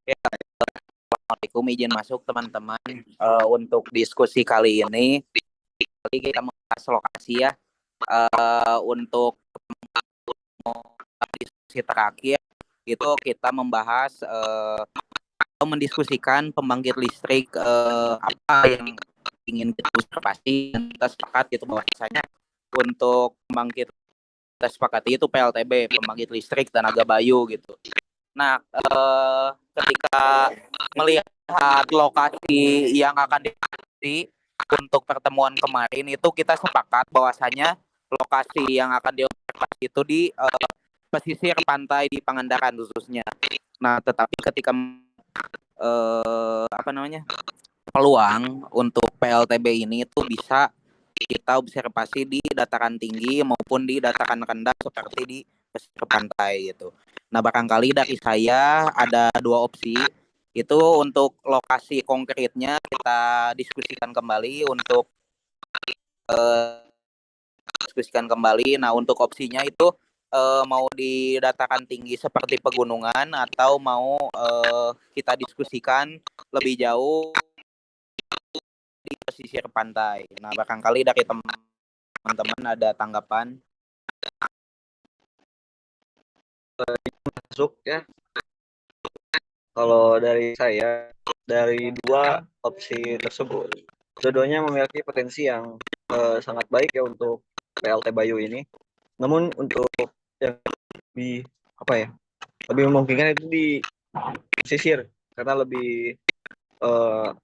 Ya, Assalamualaikum, izin masuk teman-teman. Untuk diskusi kali ini, kita membahas lokasi ya. Untuk diskusi terakhir, itu kita membahas atau mendiskusikan pembangkit listrik apa yang ingin kita observasi, dan kita sepakat gitu bahwasanya untuk pembangkit kita sepakati itu PLTB, pembangkit listrik tenaga bayu gitu. Nah, ketika melihat lokasi yang akan diobservasi untuk pertemuan kemarin itu kita sepakat bahwasanya lokasi yang akan diobservasi itu di pesisir pantai di Pangandaran khususnya. Nah, tetapi ketika apa namanya peluang untuk PLTB ini itu bisa kita observasi di dataran tinggi maupun di dataran rendah seperti di pesisir pantai gitu. Nah, barangkali dari saya ada dua opsi. Itu untuk lokasi konkretnya kita diskusikan kembali untuk diskusikan kembali. Nah, untuk opsinya itu mau di dataran tinggi seperti pegunungan atau mau kita diskusikan lebih jauh di pesisir pantai. Nah, barangkali dari teman-teman ada tanggapan. Masuk ya. Kalau dari saya, dari dua opsi tersebut, dua-duanya memiliki potensi yang sangat baik ya untuk PLT Bayu ini. Namun untuk yang lebih lebih memungkinkan itu di pesisir karena lebih uh,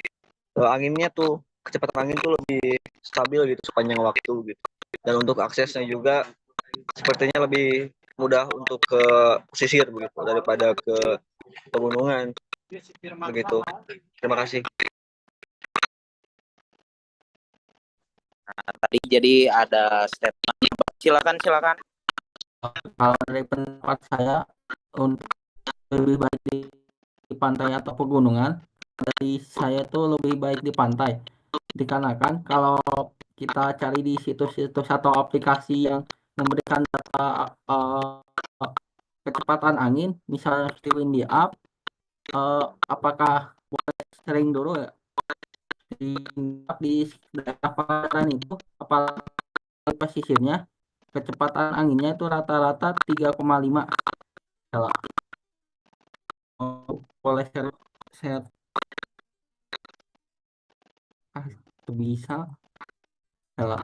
anginnya tuh kecepatan angin tuh lebih stabil gitu sepanjang waktu gitu. Dan untuk aksesnya juga sepertinya lebih mudah untuk ke pesisir begitu daripada ke pegunungan begitu. Terima kasih. Nah, tadi jadi ada statement. Silakan. Kalau dari pendapat saya, untuk lebih baik di pantai atau pegunungan, dari saya tuh lebih baik di pantai. Dikarenakan kalau kita cari di situs-situs atau aplikasi yang memberikan data kecepatan angin, misalnya di Windy Up, apakah boleh sering dulu ya di daerah Pangandaran itu, apalagi pesisirnya, kecepatan anginnya itu rata-rata 3,5. Kalau boleh saya itu bisa kalau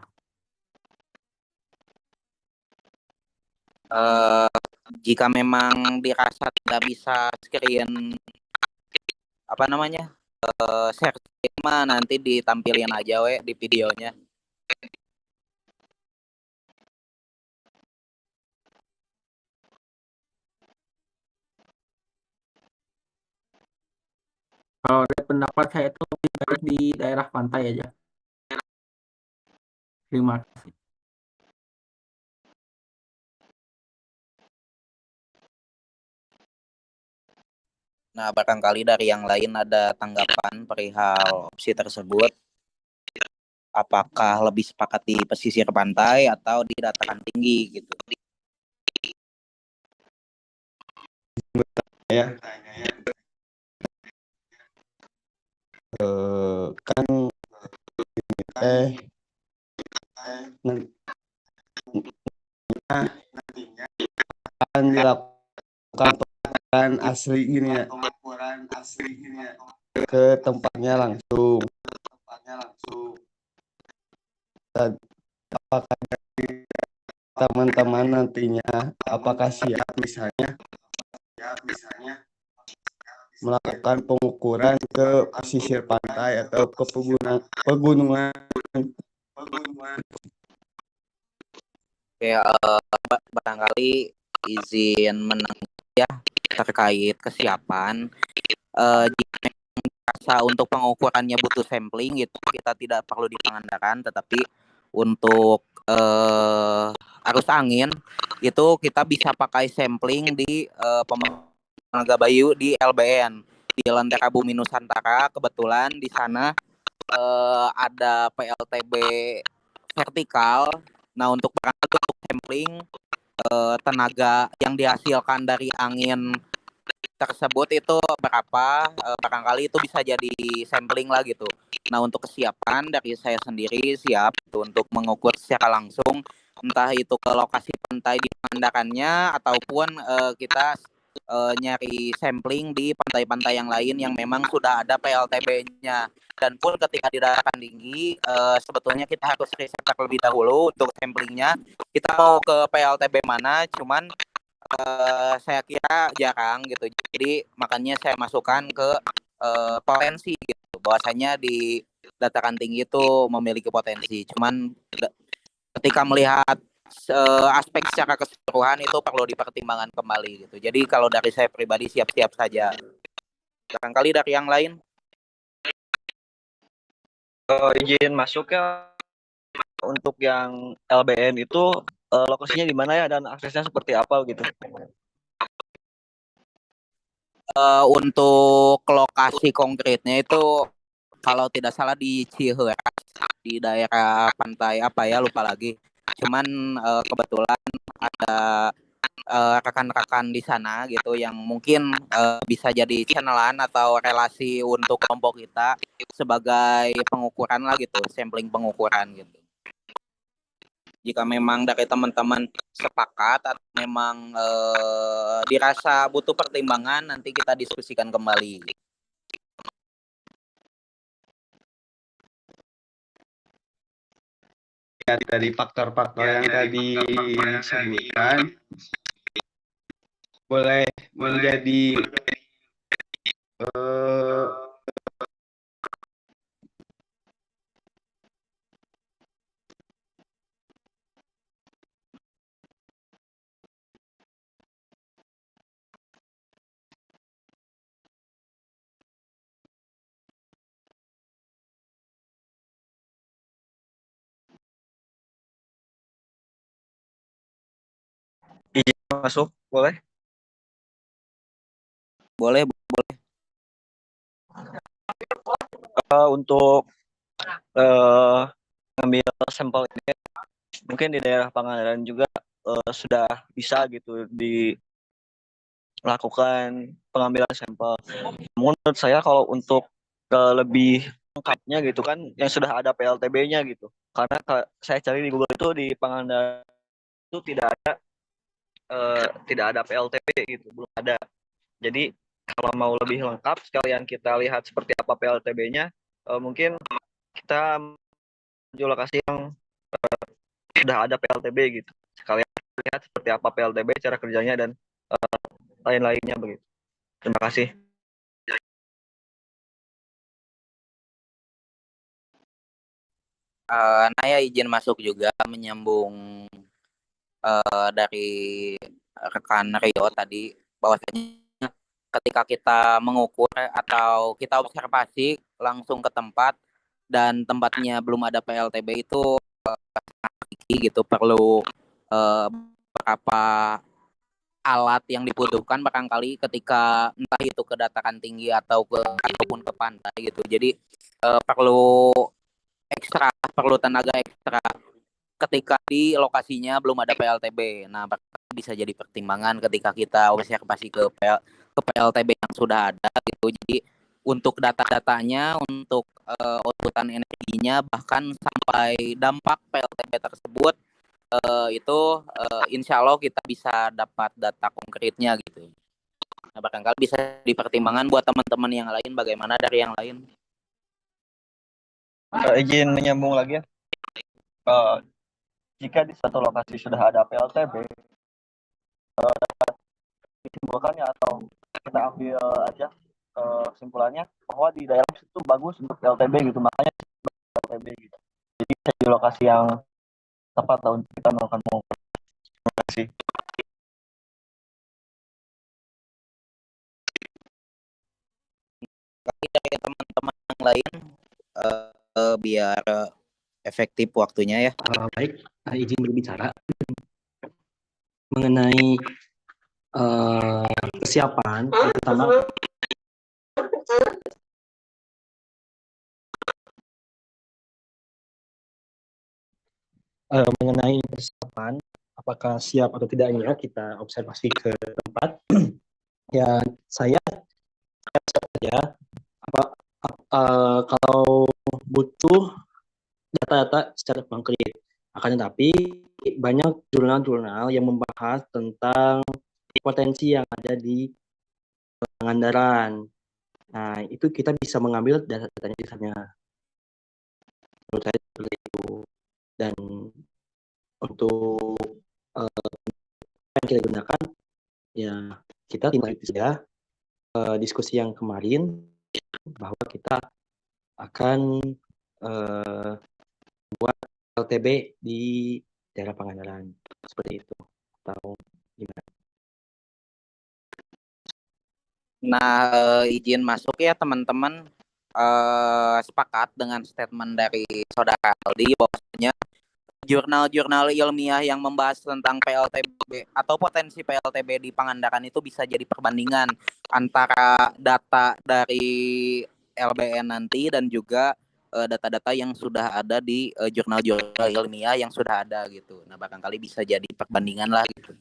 Jika memang dirasa tidak bisa screen apa namanya share mah nanti ditampilin aja di videonya. kalau dari pendapat saya itu lebih baik di daerah pantai aja. Terima kasih. Nah, barangkali dari yang lain ada tanggapan perihal opsi tersebut. Apakah lebih sepakat di pesisir pantai atau di dataran tinggi gitu? Ya, kan nantinya akan dilakukan pengukuran asli ini ya, ke tempatnya langsung. Dan apakah dari teman-teman nantinya apakah siap misalnya melakukan pengukuran ke pesisir pantai atau ke pegunungan. Oke, barangkali izin menanggapi ya terkait kesiapan. Jika rasa untuk pengukurannya butuh sampling gitu, kita tidak perlu di Pangandaran, tetapi untuk arus angin itu kita bisa pakai sampling di Tenaga Bayu di LBN di Lentera Bumi Nusantara. Kebetulan di sana ada PLTB vertikal. Nah, untuk sampling tenaga yang dihasilkan dari angin tersebut itu berapa, barangkali itu bisa jadi sampling lah gitu. Nah, untuk kesiapan dari saya sendiri siap gitu, untuk mengukur secara langsung, entah itu ke lokasi pantai di Pangandarannya ataupun kita nyari sampling di pantai-pantai yang lain yang memang sudah ada PLTB-nya. Dan pun ketika di dataran tinggi, sebetulnya kita harus riset terlebih dahulu untuk samplingnya. Kita mau ke PLTB mana, cuman saya kira jarang gitu. Jadi makanya saya masukkan ke potensi gitu. Bahwasanya di dataran tinggi itu memiliki potensi. Cuman ketika melihat aspek secara keseluruhan itu perlu dipertimbangkan kembali gitu. Jadi kalau dari saya pribadi siap-siap saja. Barangkali dari yang lain. Izin masuk ya untuk yang LBN itu lokasinya di mana ya dan aksesnya seperti apa gitu. Untuk lokasi konkretnya itu kalau tidak salah di Ciheras, di daerah pantai apa ya, lupa lagi. Cuman kebetulan ada rekan-rekan di sana gitu yang mungkin bisa jadi channelan atau relasi untuk kelompok kita sebagai pengukuran lah gitu, sampling pengukuran gitu. Jika memang dari teman-teman sepakat atau memang dirasa butuh pertimbangan, nanti kita diskusikan kembali. Dari faktor-faktor yang tadi disebutkan boleh menjadi Izin masuk boleh? Boleh. Untuk ngambil sampel ini mungkin di daerah Pangandaran juga sudah bisa gitu dilakukan pengambilan sampel. Menurut saya kalau untuk lebih lengkapnya gitu kan yang sudah ada PLTB-nya gitu. Karena saya cari di Google itu di Pangandaran itu tidak ada PLTB gitu, belum ada. Jadi kalau mau lebih lengkap sekalian kita lihat seperti apa PLTB-nya, mungkin kita menuju lokasi yang sudah ada PLTB gitu. Sekalian lihat seperti apa PLTB, cara kerjanya dan lain-lainnya begitu. Terima kasih. Naya izin masuk juga menyambung dari rekan Rio tadi, bahwasanya ketika kita mengukur atau kita observasi langsung ke tempat dan tempatnya belum ada PLTB itu gitu, perlu beberapa alat yang dibutuhkan barangkali ketika entah itu ke dataran tinggi ataupun ke pantai gitu. Jadi perlu tenaga ekstra ketika di lokasinya belum ada PLTB. Nah, bisa jadi pertimbangan ketika kita observasi ke PLTB yang sudah ada gitu. Jadi untuk data-datanya, untuk outputan energinya, bahkan sampai dampak PLTB tersebut itu insya Allah kita bisa dapat data konkretnya gitu. Nah, barangkali bisa dipertimbangkan buat teman-teman yang lain. Bagaimana dari yang lain? Izin menyambung lagi ya. Jika di satu lokasi sudah ada PLTB, disimpulkannya atau kita ambil aja kesimpulannya bahwa di daerah itu bagus untuk PLTB gitu, makanya PLTB gitu. Jadi di lokasi yang tepat untuk kita melakukan pengukuran. Terima kasih. Dari teman-teman yang lain biar efektif waktunya ya. Baik, izin berbicara mengenai kesiapan, terutama mengenai persiapan, apakah siap atau tidaknya kita observasi ke tempat. Ya, saya saja kalau butuh data-data secara konkret. Akan tetapi banyak jurnal-jurnal yang membahas tentang potensi yang ada di Pangandaran. Nah, itu kita bisa mengambil data-datanya di sana. Menurut saya seperti itu. Dan untuk yang kita gunakan, ya kita tindak lanjuti saja diskusi yang kemarin bahwa kita akan buat LTB di daerah Pangandaran seperti itu. Atau gimana? Nah, izin masuk ya teman-teman. Sepakat dengan statement dari saudara Aldi bahwasanya jurnal-jurnal ilmiah yang membahas tentang PLTB atau potensi PLTB di Pangandaran itu bisa jadi perbandingan antara data dari LBN nanti dan juga data-data yang sudah ada di jurnal-jurnal ilmiah yang sudah ada gitu. Nah, barangkali bisa jadi perbandingan lah gitu.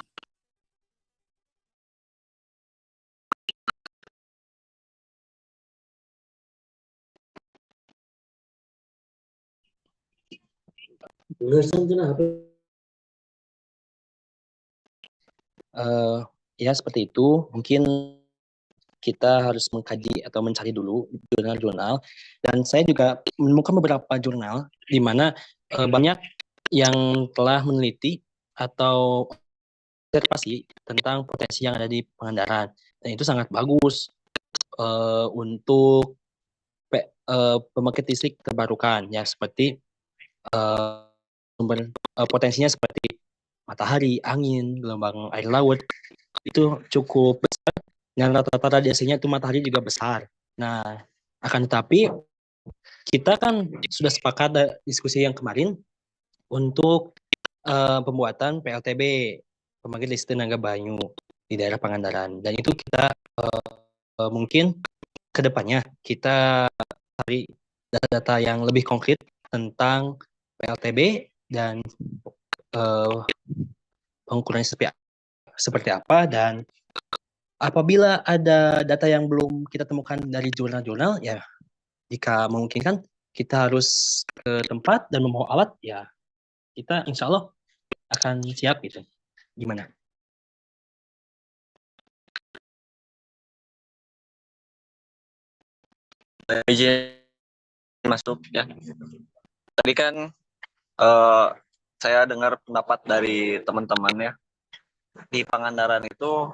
Ya seperti itu. Mungkin kita harus mengkaji atau mencari dulu jurnal-jurnal. Dan saya juga menemukan beberapa jurnal di mana banyak yang telah meneliti atau observasi tentang potensi yang ada di Pangandaran. Dan itu sangat bagus untuk pembangkit listrik terbarukan, ya seperti sumber potensinya seperti matahari, angin, gelombang air laut itu cukup besar. Dan rata-rata radiasinya itu matahari juga besar. Nah, akan tetapi kita kan sudah sepakat diskusi yang kemarin untuk pembuatan PLTB, pembangkit listrik tenaga banyu di daerah Pangandaran. Dan itu kita mungkin ke depannya kita cari data-data yang lebih konkret tentang PLTB dan pengukurannya seperti apa, dan apabila ada data yang belum kita temukan dari jurnal-jurnal, ya jika memungkinkan kita harus ke tempat dan membawa alat, ya kita insya Allah akan siap gitu. Gimana? Izin masuk ya. Tadi kan saya dengar pendapat dari teman-teman ya. Di Pangandaran itu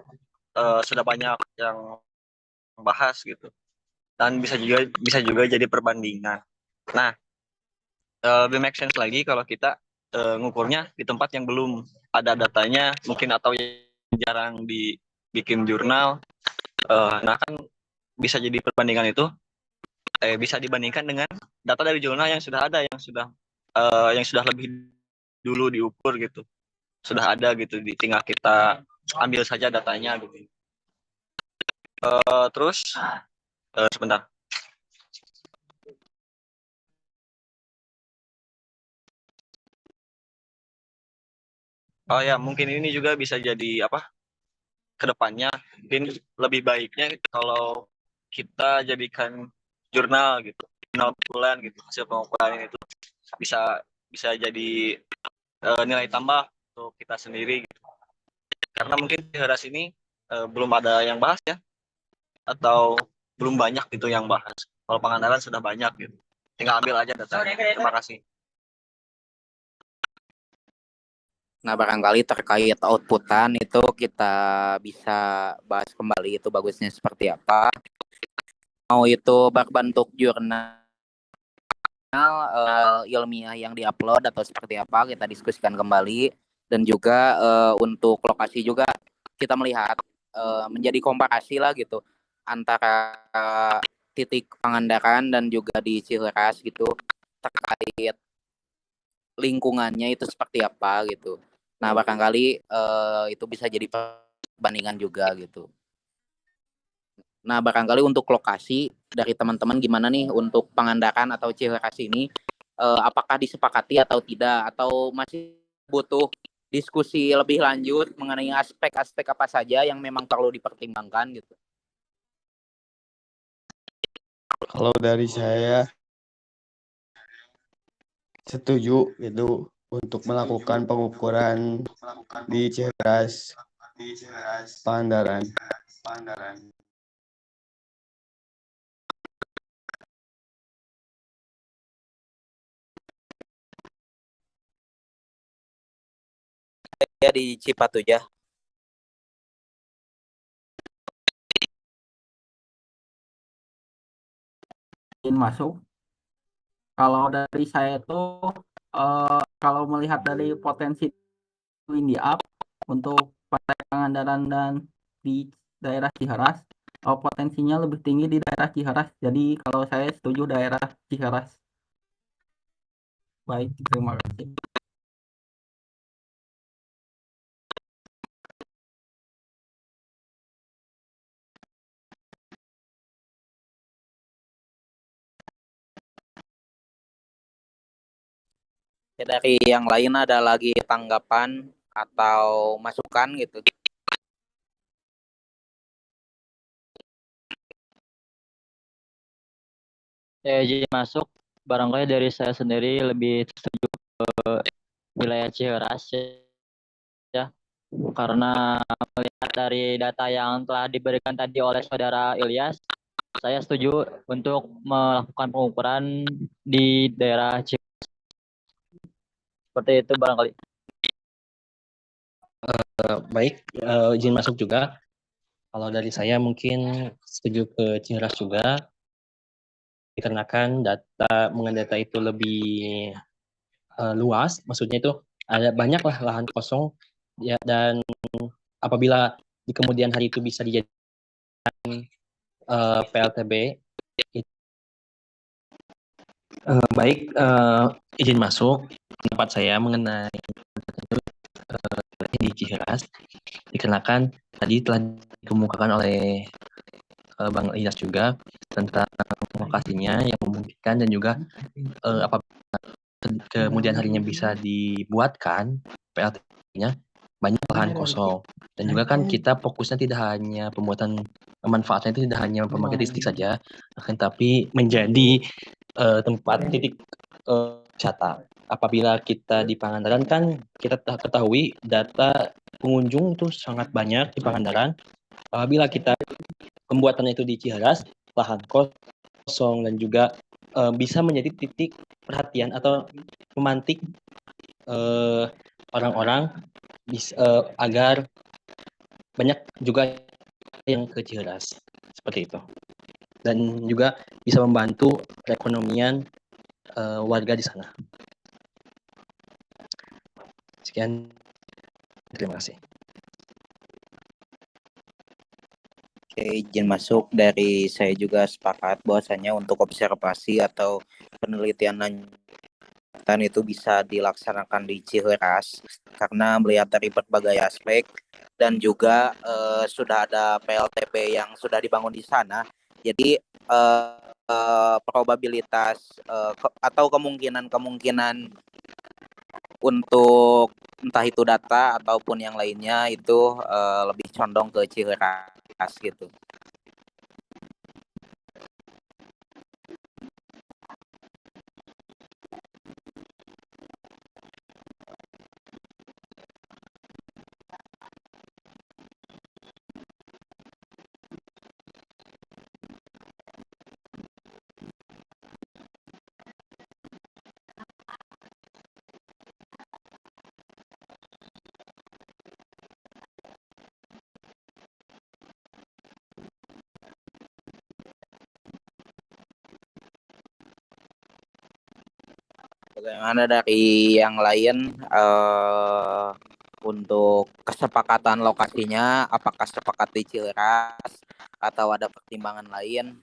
sudah banyak yang membahas gitu. Dan bisa juga jadi perbandingan. Nah, lebih make sense lagi kalau kita ngukurnya di tempat yang belum ada datanya mungkin atau yang jarang dibikin jurnal. Nah kan bisa jadi perbandingan itu bisa dibandingkan dengan data dari jurnal yang sudah ada, yang sudah lebih dulu diukur gitu, sudah ada gitu, tinggal kita ambil saja datanya gitu. Terus sebentar. Oh ya, mungkin ini juga bisa jadi apa? Kedepannya mungkin lebih baiknya kalau kita jadikan jurnal gitu, jurnal bulan gitu, hasil pengukuran itu bisa jadi nilai tambah untuk kita sendiri gitu. Karena mungkin di Heras ini belum ada yang bahas ya, atau belum banyak gitu yang bahas. Kalau Pangandaran sudah banyak gitu, tinggal ambil aja datanya. Terima kasih. Nah, barangkali terkait outputan itu kita bisa bahas kembali itu bagusnya seperti apa. Mau itu berbentuk jurnal ilmiah yang diupload atau seperti apa, kita diskusikan kembali. Dan juga untuk lokasi juga kita melihat menjadi komparasi lah gitu antara titik Pangandaran dan juga di Ciheras gitu terkait lingkungannya itu seperti apa gitu. Nah, barangkali itu bisa jadi perbandingan juga gitu. Nah, barangkali untuk lokasi dari teman-teman gimana nih untuk Pangandaran atau Ciheras ini, apakah disepakati atau tidak, atau masih butuh diskusi lebih lanjut mengenai aspek-aspek apa saja yang memang perlu dipertimbangkan gitu. Kalau dari saya setuju itu untuk melakukan pengukuran di Ciheras Pangandaran. Ya di Cipatujah. Izin masuk. Kalau dari saya tuh kalau melihat dari potensi Windy Up untuk Pantai Pangandaran dan di daerah Ciharas, potensinya lebih tinggi di daerah Ciharas. Jadi kalau saya setuju daerah Ciharas. Baik, terima kasih. Ya, dari yang lain ada lagi tanggapan atau masukan gitu? Saya izin masuk. Barangkali dari saya sendiri lebih setuju wilayah Ciheras ya, karena melihat dari data yang telah diberikan tadi oleh saudara Ilyas, saya setuju untuk melakukan pengukuran di daerah Ciheras. Seperti itu barangkali. Baik, izin masuk juga. Kalau dari saya mungkin setuju ke Ciheras juga, dikarenakan mengenai data itu lebih luas, maksudnya itu ada banyaklah lahan kosong ya, dan apabila di kemudian hari itu bisa dijadikan PLTB. Baik, izin masuk pendapat saya mengenai di Ciheras, dikarenakan tadi telah dikemukakan oleh Bang Ilyas juga tentang lokasinya yang memungkinkan, dan juga apabila kemudian harinya bisa dibuatkan PLT-nya, banyak lahan kosong. Dan juga kan kita fokusnya tidak hanya pembuatan, manfaatnya itu tidak hanya pembangkit listrik saja, akan tapi menjadi tempat titik wisata. Apabila kita di Pangandaran kan kita ketahui data pengunjung itu sangat banyak di Pangandaran. Apabila kita pembuatannya itu di Ciharas, lahan kosong, dan juga bisa menjadi titik perhatian atau memantik orang-orang agar banyak juga yang ke Ciharas, seperti itu. Dan juga bisa membantu perekonomian warga di sana. Sekian, terima kasih. Oke, izin masuk. Dari saya juga sepakat bahwasanya untuk observasi atau penelitian lanjutan itu bisa dilaksanakan di Ciheras karena melihat dari berbagai aspek, dan juga sudah ada PLTP yang sudah dibangun di sana. Jadi probabilitas atau kemungkinan untuk entah itu data ataupun yang lainnya itu lebih condong ke Ciheras gitu. Bagaimana dari yang lain untuk kesepakatan lokasinya, apakah sepakat di Cileras atau ada pertimbangan lain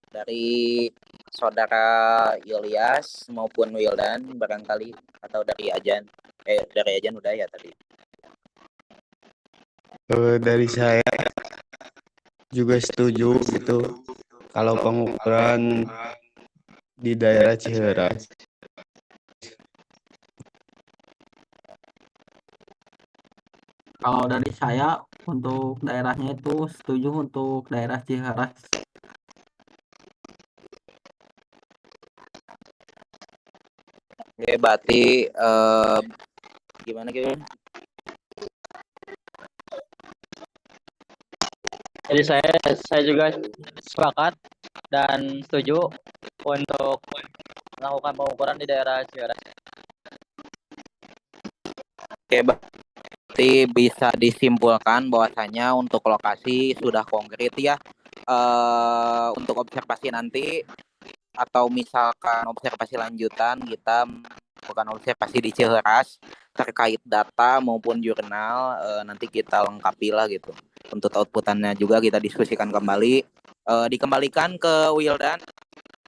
dari saudara Ilyas maupun Wildan barangkali, atau dari Ajan? Dari Ajan udah ya tadi. Dari saya juga setuju gitu kalau pengukuran di daerah Ciheras. Kalau dari saya untuk daerahnya itu setuju untuk daerah Ciharas. Oke, berarti gimana? Jadi saya juga sepakat dan setuju untuk melakukan pengukuran di daerah Ciaras. Oke, berarti bisa disimpulkan bahwasanya untuk lokasi sudah konkret ya. Untuk observasi nanti atau misalkan observasi lanjutan kita bukan observasi di Ciheras terkait data maupun jurnal, nanti kita lengkapi lah gitu. Untuk outputannya juga kita diskusikan kembali. Dikembalikan ke Wildan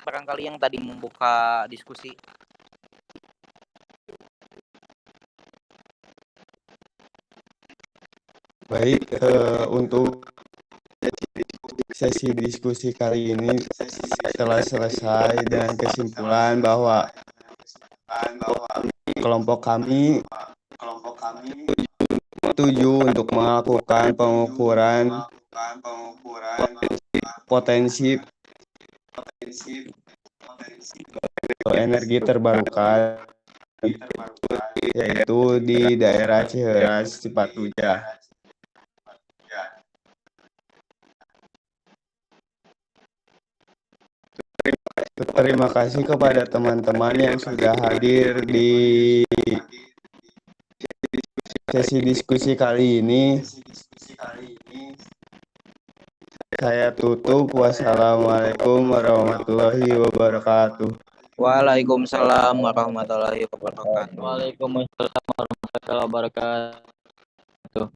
barangkali yang tadi membuka diskusi. Baik, untuk sesi diskusi kali ini telah selesai dengan kesimpulan bahwa kelompok kami setuju untuk melakukan pengukuran potensi energi terbarukan, yaitu di daerah Ciheras, Cipatujah. Terima kasih kepada teman-teman yang sudah hadir di sesi diskusi kali ini. Saya tutup. Wassalamualaikum warahmatullahi wabarakatuh. Waalaikumsalam warahmatullahi wabarakatuh. Waalaikumsalam warahmatullahi wabarakatuh.